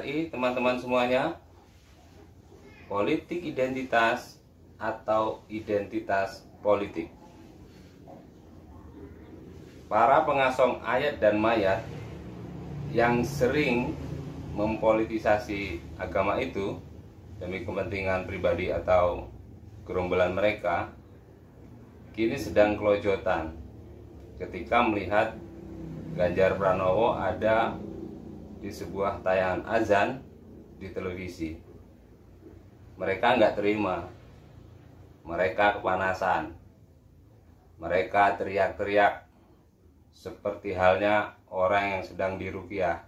KRI, teman-teman semuanya, politik identitas atau identitas politik. Para pengasong ayat dan mayat yang sering mempolitisasi agama itu demi kepentingan pribadi atau gerombolan mereka, kini sedang kelojotan ketika melihat Ganjar Pranowo ada di sebuah tayangan azan di televisi. Mereka nggak terima, mereka kepanasan, mereka teriak-teriak seperti halnya orang yang sedang diruqyah.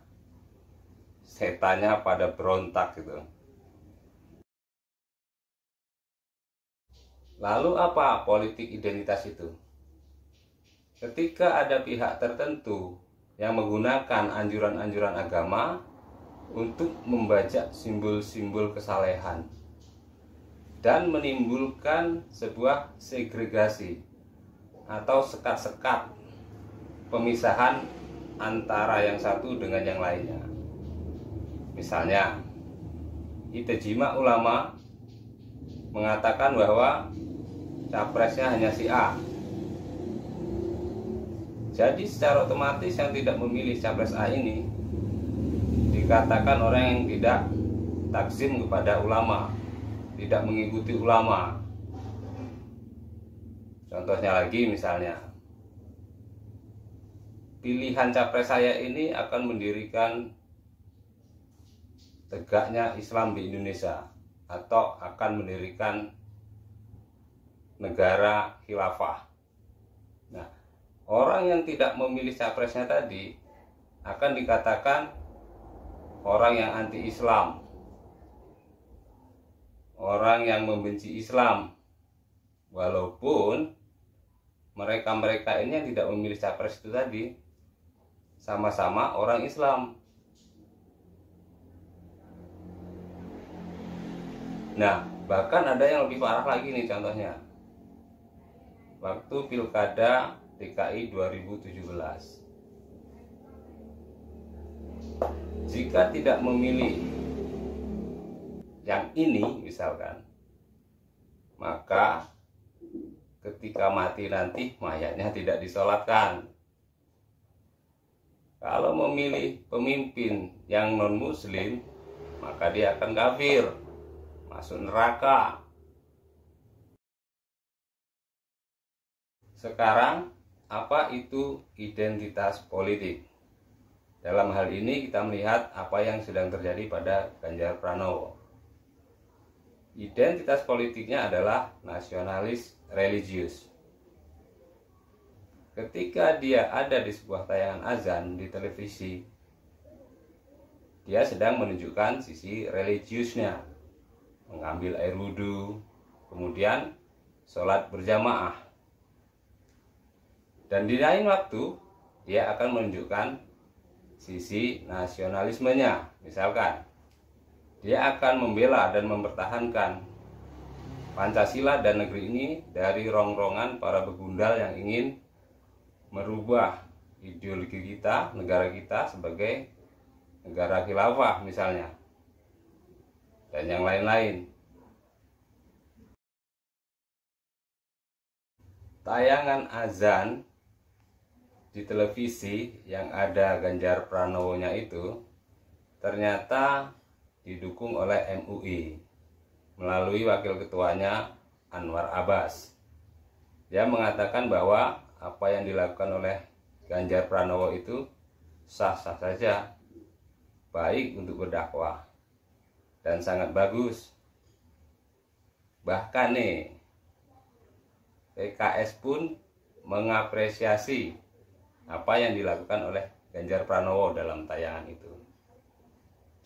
Setannya pada berontak gitu. Lalu apa politik identitas itu? Ketika ada pihak tertentu yang menggunakan anjuran-anjuran agama untuk membajak simbol-simbol kesalehan dan menimbulkan sebuah segregasi atau sekat-sekat pemisahan antara yang satu dengan yang lainnya. Misalnya, Ijtima ulama mengatakan bahwa capresnya hanya si A. Jadi secara otomatis yang tidak memilih capres A ini dikatakan orang yang tidak takzim kepada ulama, tidak mengikuti ulama. Contohnya lagi misalnya, pilihan capres saya ini akan mendirikan tegaknya Islam di Indonesia atau akan mendirikan negara khilafah. Nah, orang yang tidak memilih capresnya tadi akan dikatakan orang yang anti-Islam, orang yang membenci Islam, walaupun mereka-mereka ini yang tidak memilih capres itu tadi sama-sama orang Islam. Nah, bahkan ada yang lebih parah lagi nih contohnya. Waktu Pilkada DKI 2017. Jika tidak memilih yang ini misalkan, maka ketika mati nanti mayatnya tidak disolatkan. Kalau memilih pemimpin yang non-muslim, maka dia akan kafir, masuk neraka. Sekarang, apa itu identitas politik? Dalam hal ini kita melihat apa yang sedang terjadi pada Ganjar Pranowo. Identitas politiknya adalah nasionalis religius. Ketika dia ada di sebuah tayangan azan di televisi, dia sedang menunjukkan sisi religiusnya, mengambil air wudhu, kemudian sholat berjamaah. Dan di lain waktu, dia akan menunjukkan sisi nasionalismenya. Misalkan, dia akan membela dan mempertahankan Pancasila dan negeri ini dari rongrongan para begundal yang ingin merubah ideologi kita, negara kita sebagai negara khilafah misalnya, dan yang lain-lain. Tayangan azan di televisi yang ada Ganjar Pranowo-nya itu ternyata didukung oleh MUI melalui wakil ketuanya Anwar Abbas. Dia mengatakan bahwa apa yang dilakukan oleh Ganjar Pranowo itu sah-sah saja, baik untuk berdakwah dan sangat bagus. Bahkan nih, PKS pun mengapresiasi apa yang dilakukan oleh Ganjar Pranowo dalam tayangan itu.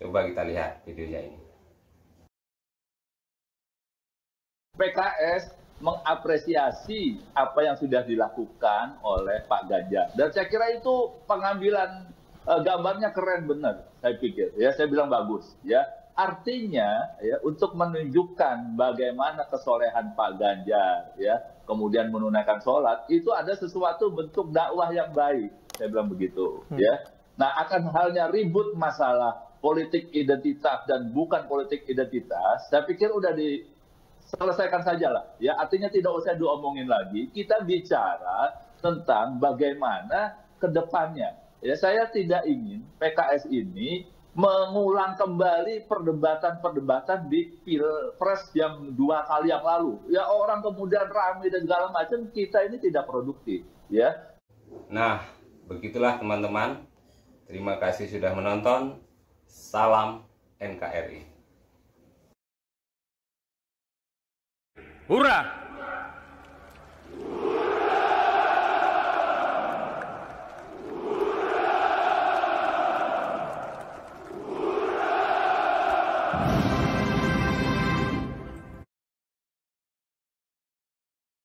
Coba kita lihat videonya ini. PKS mengapresiasi apa yang sudah dilakukan oleh Pak Ganjar. Dan saya kira itu pengambilan gambarnya keren benar, saya pikir. Ya, saya bilang bagus. Ya, artinya ya untuk menunjukkan bagaimana kesolehan Pak Ganjar, ya, kemudian menunaikan sholat itu ada sesuatu bentuk dakwah yang baik. Saya bilang begitu. Ya. Nah, akan halnya ribut masalah politik identitas dan bukan politik identitas, saya pikir udah diselesaikan saja lah. Ya, artinya tidak usah diomongin lagi. Kita bicara tentang bagaimana ke depannya. Ya, saya tidak ingin PKS ini mengulang kembali perdebatan-perdebatan di Pilpres yang 2 kali yang lalu. Ya, orang kemudian ramai dan segala macam, kita ini tidak produktif. Ya. Nah, begitulah teman-teman. Terima kasih sudah menonton. Salam NKRI. Hurrah!